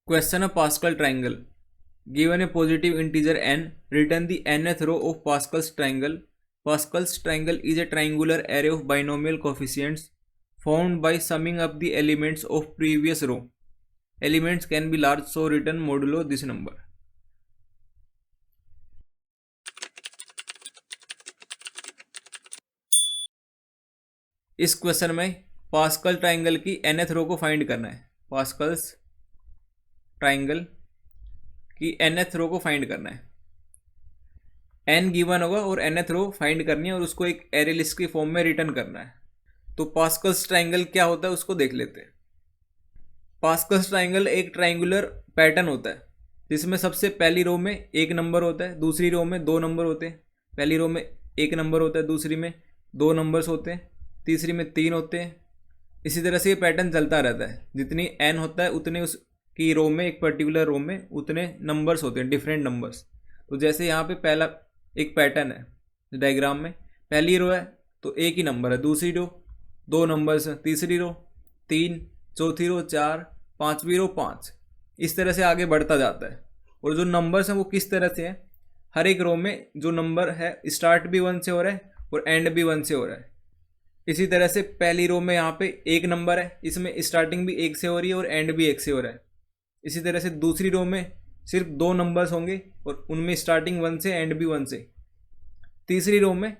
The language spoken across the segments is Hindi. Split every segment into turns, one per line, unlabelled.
Question of Pascal triangle. Given a positive integer n, return the nth row of Pascal's triangle. Pascal's triangle is a triangular array of binomial coefficients formed by summing up the elements of previous row. Elements can be large, so return modulo this number. इस क्वेश्चन में पास्कल ट्राइंगल की nth रो को फाइंड करना है। पास्कल्स ट्राइंगल की nth रो को फाइंड करना है। n गिवन होगा और nth रो फाइंड करनी है और उसको एक एरे लिस्ट के फॉर्म में रिटर्न करना है। तो पास्कल्स ट्राइंगल क्या होता है उसको देख लेते हैं। पास्कल्स ट्राइंगल एक ट्राइंगुलर पैटर्न होता है जिसमें सबसे पहली रो में एक नंबर होता है, दूसरी रो में दो नंबर होते हैं। पहली रो में एक नंबर होता है, दूसरी में दो नंबर्स होते हैं, तीसरी में तीन होते हैं। इसी तरह से ये पैटर्न चलता रहता है। जितनी n होता है उतने उसकी रो में, एक पर्टिकुलर रो में उतने नंबर्स होते हैं, डिफरेंट नंबर्स। तो जैसे यहाँ पे पहला एक पैटर्न है डायग्राम में, पहली रो है तो एक ही नंबर है, दूसरी रो दो नंबर्स हैं, तीसरी रो तीन, चौथी रो चार, पांचवी रो पाँच। इस तरह से आगे बढ़ता जाता है। और जो नंबर्स हैं वो किस तरह से हैं, हर एक रो में जो नंबर है स्टार्ट भी 1 से हो रहा है और एंड भी 1 से हो रहा है। इसी तरह से पहली रो में यहाँ पे एक नंबर है, इसमें स्टार्टिंग भी 1 से हो रही है और एंड भी 1 से हो रहा है। इसी तरह से दूसरी रो में सिर्फ दो नंबर्स होंगे और उनमें स्टार्टिंग 1 से एंड भी 1 से। तीसरी रो में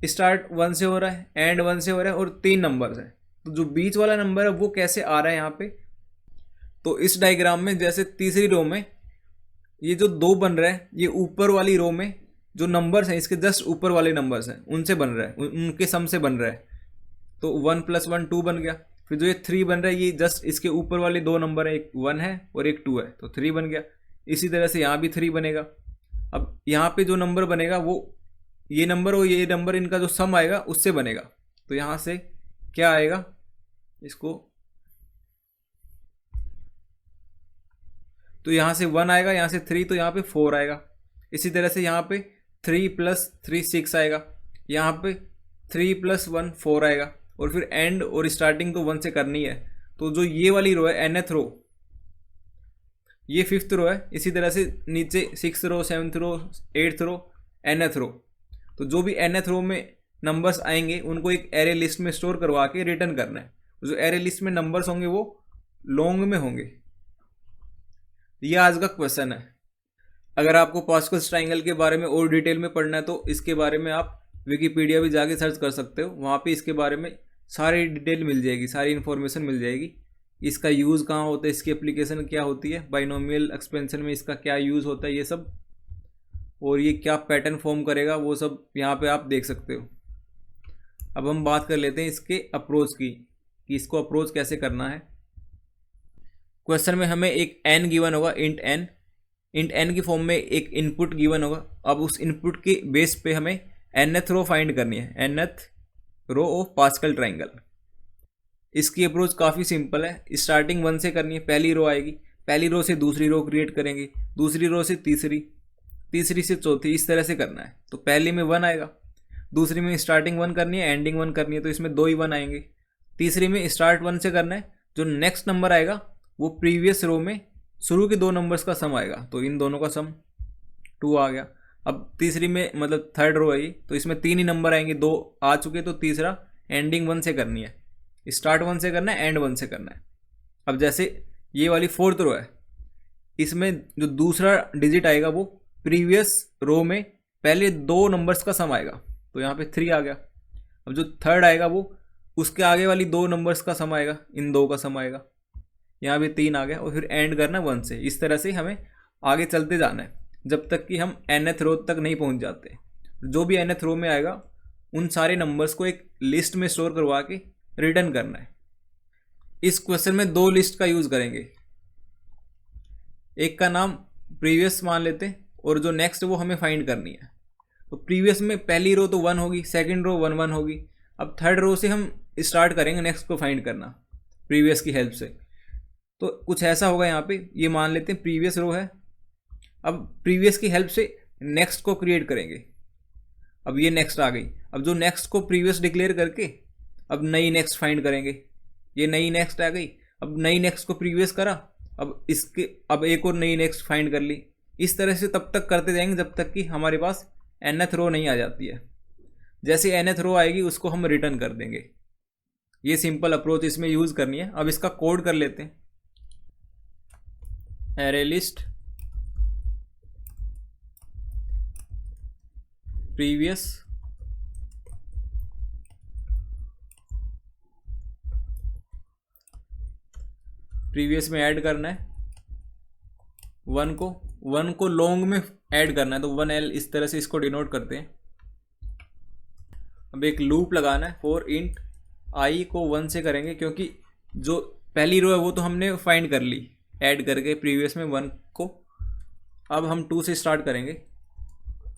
स्टार्ट 1 से हो रहा है, एंड 1 से हो रहा है और तीन नंबर्स हैं। तो जो बीच वाला नंबर है वो कैसे आ रहा है यहाँ पे, तो इस डायग्राम में जैसे तीसरी रो में ये जो दो बन रहा है, ये ऊपर वाली रो में जो नंबर्स हैं इसके जस्ट ऊपर वाले नंबर्स हैं उनसे बन रहा है, उनके सम से बन रहा है। तो 1 + 1 2 बन गया। फिर जो ये 3 बन रहा है ये जस्ट इसके ऊपर वाले दो नंबर है, एक 1 है और एक 2 है, तो 3 बन गया। इसी तरह से यहाँ भी 3 बनेगा। अब यहाँ पे जो नंबर बनेगा वो ये नंबर और ये नंबर, इनका जो सम आएगा उससे बनेगा। तो यहाँ से क्या आएगा, इसको तो यहाँ से 1 आएगा, यहाँ से 3, तो यहाँ पे 4 आएगा। इसी तरह से यहाँ पे 3 + 3 6 आएगा, यहाँ पे 3 + 1 4 आएगा। और फिर एंड और स्टार्टिंग तो 1 से करनी है। तो जो ये वाली रो है nth रो, ये 5th रो है। इसी तरह से नीचे 6th रो, 7th रो, 8th रो, nth रो। तो जो भी nth रो में नंबर्स आएंगे उनको एक एरे लिस्ट में स्टोर करवा के रिटर्न करना है। तो जो एरे लिस्ट में नंबर्स होंगे वो लॉन्ग में होंगे। ये आज का क्वेश्चन है। अगर आपको पास्कल्स ट्राइंगल के बारे में और डिटेल में पढ़ना है तो इसके बारे में आप विकीपीडिया भी जाके सर्च कर सकते हो। वहाँ पे इसके बारे में सारी डिटेल मिल जाएगी, सारी इन्फॉर्मेशन मिल जाएगी। इसका यूज़ कहाँ होता है, इसकी एप्लीकेशन क्या होती है, बाइनोमियल एक्सपेंशन में इसका क्या यूज़ होता है, ये सब, और ये क्या पैटर्न फॉर्म करेगा वो सब यहाँ पे आप देख सकते हो। अब हम बात कर लेते हैं इसके अप्रोच की, कि इसको अप्रोच कैसे करना है। क्वेश्चन में हमें एक n गिवन होगा, इंट n की फॉर्म में एक इनपुट गिवन होगा। अब उस इनपुट के बेस पे हमें nth रो फाइंड करनी है, nth row of Pascal triangle. इसकी अप्रोच काफ़ी सिंपल है। स्टार्टिंग 1 से करनी है, पहली रो आएगी, पहली रो से दूसरी रो क्रिएट करेंगे, दूसरी रो से तीसरी, तीसरी से चौथी, इस तरह से करना है। तो पहली में 1 आएगा, दूसरी में स्टार्टिंग 1 करनी है, एंडिंग 1 करनी है, तो इसमें 2 ही 1 आएंगे। तीसरी में स्टार्ट 1 से करना है, जो नेक्स्ट नंबर आएगा वो प्रीवियस रो में शुरू के दो नंबर्स का सम आएगा, तो इन दोनों का सम 2 आ गया। अब तीसरी में मतलब थर्ड रो है ये, तो इसमें 3 ही नंबर आएंगे, 2 आ चुके, तो तीसरा एंडिंग 1 से करनी है, स्टार्ट 1 से करना है, एंड 1 से करना है। अब जैसे ये वाली 4th रो है, इसमें जो दूसरा डिजिट आएगा वो प्रीवियस रो में पहले दो नंबर्स का सम आएगा, तो यहाँ पे 3 आ गया। अब जो थर्ड आएगा वो उसके आगे वाली दो नंबर्स का सम आएगा, इन दो का सम आएगा, यहाँ भी 3 आ गया। और फिर एंड करना 1 से। इस तरह से हमें आगे चलते जाना है जब तक कि हम nth रो तक नहीं पहुँच जाते। जो भी nth रो में आएगा उन सारे नंबर्स को एक लिस्ट में स्टोर करवा के रिटर्न करना है। इस क्वेश्चन में 2 लिस्ट का यूज़ करेंगे। एक का नाम प्रीवियस मान लेते हैं और जो नेक्स्ट वो हमें फाइंड करनी है। तो प्रीवियस में पहली रो तो 1 होगी, सेकेंड रो 1 1 होगी। अब थर्ड रो से हम स्टार्ट करेंगे नेक्स्ट को फाइंड करना प्रीवियस की हेल्प से। तो कुछ ऐसा होगा, यहाँ पे ये मान लेते हैं प्रीवियस रो है। अब प्रीवियस की हेल्प से नेक्स्ट को क्रिएट करेंगे। अब ये नेक्स्ट आ गई। अब जो नेक्स्ट को प्रीवियस डिक्लेयर करके अब नई नेक्स्ट फाइंड करेंगे। ये नई नेक्स्ट आ गई। अब नई नेक्स्ट को प्रीवियस करा, अब एक और नई नेक्स्ट फाइंड कर ली। इस तरह से तब तक करते जाएंगे जब तक कि हमारे पास nth रो नहीं आ जाती है। जैसे nth रो आएगी उसको हम रिटर्न कर देंगे। ये सिंपल अप्रोच इसमें यूज़ करनी है। अब इसका कोड कर लेते हैं। एरे लिस्ट प्रीवियस में ऐड करना है 1 को लॉन्ग में ऐड करना है, तो 1L इस तरह से इसको डिनोट करते हैं। अब एक लूप लगाना है फॉर इंट आई को 1 से करेंगे, क्योंकि जो पहली रो है वो तो हमने फाइंड कर ली ऐड करके प्रीवियस में 1 को। अब हम 2 से स्टार्ट करेंगे,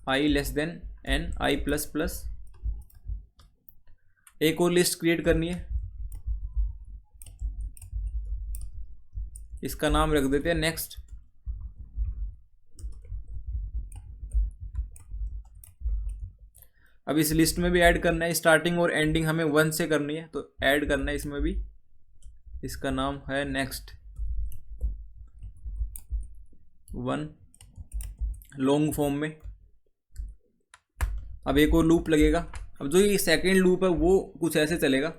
आई लेस देन एन आई प्लस प्लस। एक और लिस्ट क्रिएट करनी है, इसका नाम रख देते हैं नेक्स्ट। अब इस लिस्ट में भी ऐड करना है, स्टार्टिंग और एंडिंग हमें 1 से करनी है, तो ऐड करना है इसमें भी। इसका नाम है नेक्स्ट 1 लॉन्ग फॉर्म में। अब एक और लूप लगेगा। अब जो ये सेकेंड लूप है वो कुछ ऐसे चलेगा।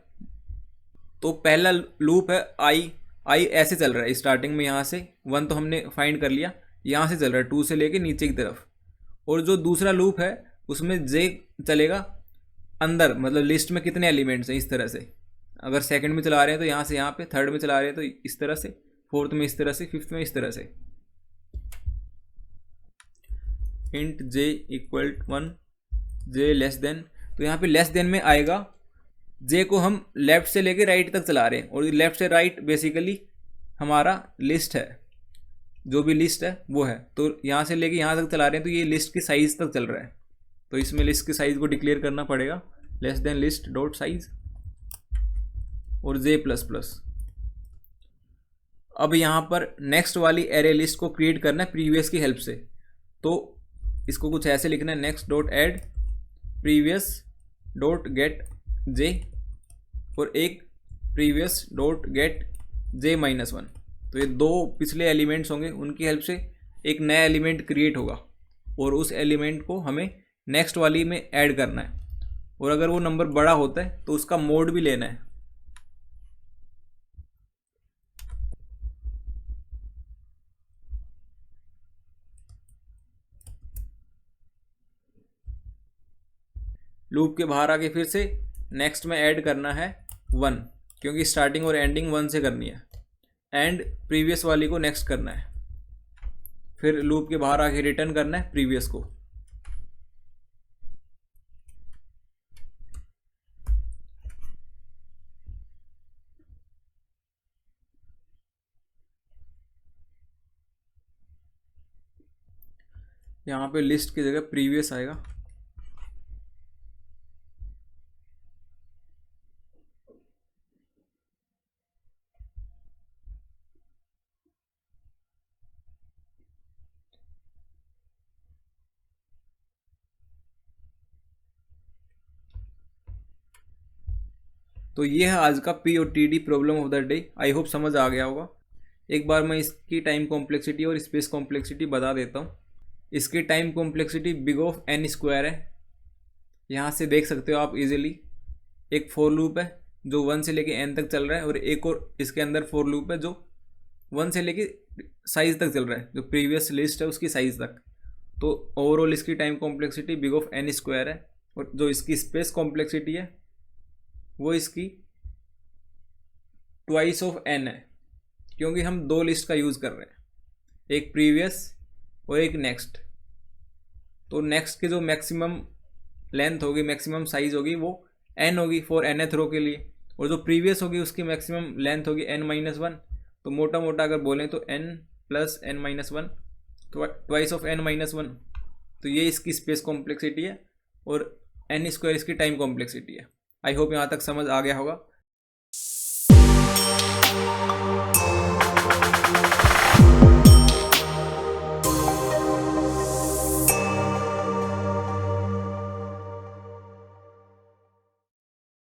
तो पहला लूप है आई ऐसे चल रहा है स्टार्टिंग में, यहाँ से 1 तो हमने फाइंड कर लिया, यहाँ से चल रहा है 2 से लेके नीचे की तरफ। और जो दूसरा लूप है उसमें जे चलेगा अंदर, मतलब लिस्ट में कितने एलिमेंट्स हैं इस तरह से। अगर सेकंड में चला रहे हैं तो यहाँ से यहाँ पे, थर्ड में चला रहे हैं तो इस तरह से, फोर्थ में इस तरह से, फिफ्थ में इस तरह से। इंट जे इक्वल 1 जे लेस देन, तो यहाँ पे लेस देन में आएगा। जे को हम लेफ्ट से लेके राइट तक चला रहे हैं, और लेफ्ट से राइट बेसिकली हमारा लिस्ट है, जो भी लिस्ट है वो है। तो यहाँ से लेके यहाँ तक चला रहे हैं, तो ये लिस्ट की साइज तक चल रहा है। तो इसमें लिस्ट की साइज को डिक्लेयर करना पड़ेगा, less than list dot size और जे प्लस प्लस। अब यहाँ पर नेक्स्ट वाली एरे लिस्ट को क्रिएट करना है प्रीवियस की हेल्प से। तो इसको कुछ ऐसे लिखना है, next dot add previous dot get J, और एक previous dot get J minus 1। तो ये 2 पिछले एलिमेंट्स होंगे, उनकी हेल्प से एक नया एलिमेंट क्रिएट होगा, और उस एलिमेंट को हमें नेक्स्ट वाली में ऐड करना है। और अगर वो नंबर बड़ा होता है तो उसका मोड भी लेना है। लूप के बाहर आके फिर से नेक्स्ट में ऐड करना है 1, क्योंकि स्टार्टिंग और एंडिंग 1 से करनी है। एंड प्रीवियस वाली को नेक्स्ट करना है, फिर लूप के बाहर आके रिटर्न करना है प्रीवियस को। यहाँ पे लिस्ट की जगह प्रीवियस आएगा। तो ये है आज का पी और T D problem of the day. I hope समझ आ गया होगा। एक बार मैं इसकी टाइम कॉम्प्लेक्सिटी और स्पेस कॉम्प्लेक्सिटी बता देता हूँ। इसकी time complexity big of n square है। यहाँ से देख सकते हो आप इजीली। एक फॉर लूप है जो 1 से लेके n तक चल रहा है, और एक और इसके अंदर फॉर लूप है जो 1 से लेके साइज तक चल रहा है, जो प्रीवियस लिस्ट है उसकी साइज तक। तो ओवरऑल इसकी time complexity big of n square है। और जो इसकी स्पेस कॉम्प्लेक्सिटी है वो इसकी ट्वाइस ऑफ n है, क्योंकि हम 2 लिस्ट का यूज़ कर रहे हैं, एक प्रीवियस और एक नेक्स्ट। तो नेक्स्ट की जो मैक्सिमम लेंथ होगी, मैक्सिमम साइज होगी, वो n होगी फॉर nth रो के लिए, और जो प्रीवियस होगी उसकी मैक्सिमम लेंथ होगी n-1। तो मोटा मोटा अगर बोलें तो n प्लस n-1, तो ट्वाइस ऑफ n-1। तो ये इसकी स्पेस कॉम्प्लेक्सिटी है, और n स्क्वायर इसकी टाइम कॉम्प्लेक्सिटी है। आई होप यहाँ तक समझ आ गया होगा।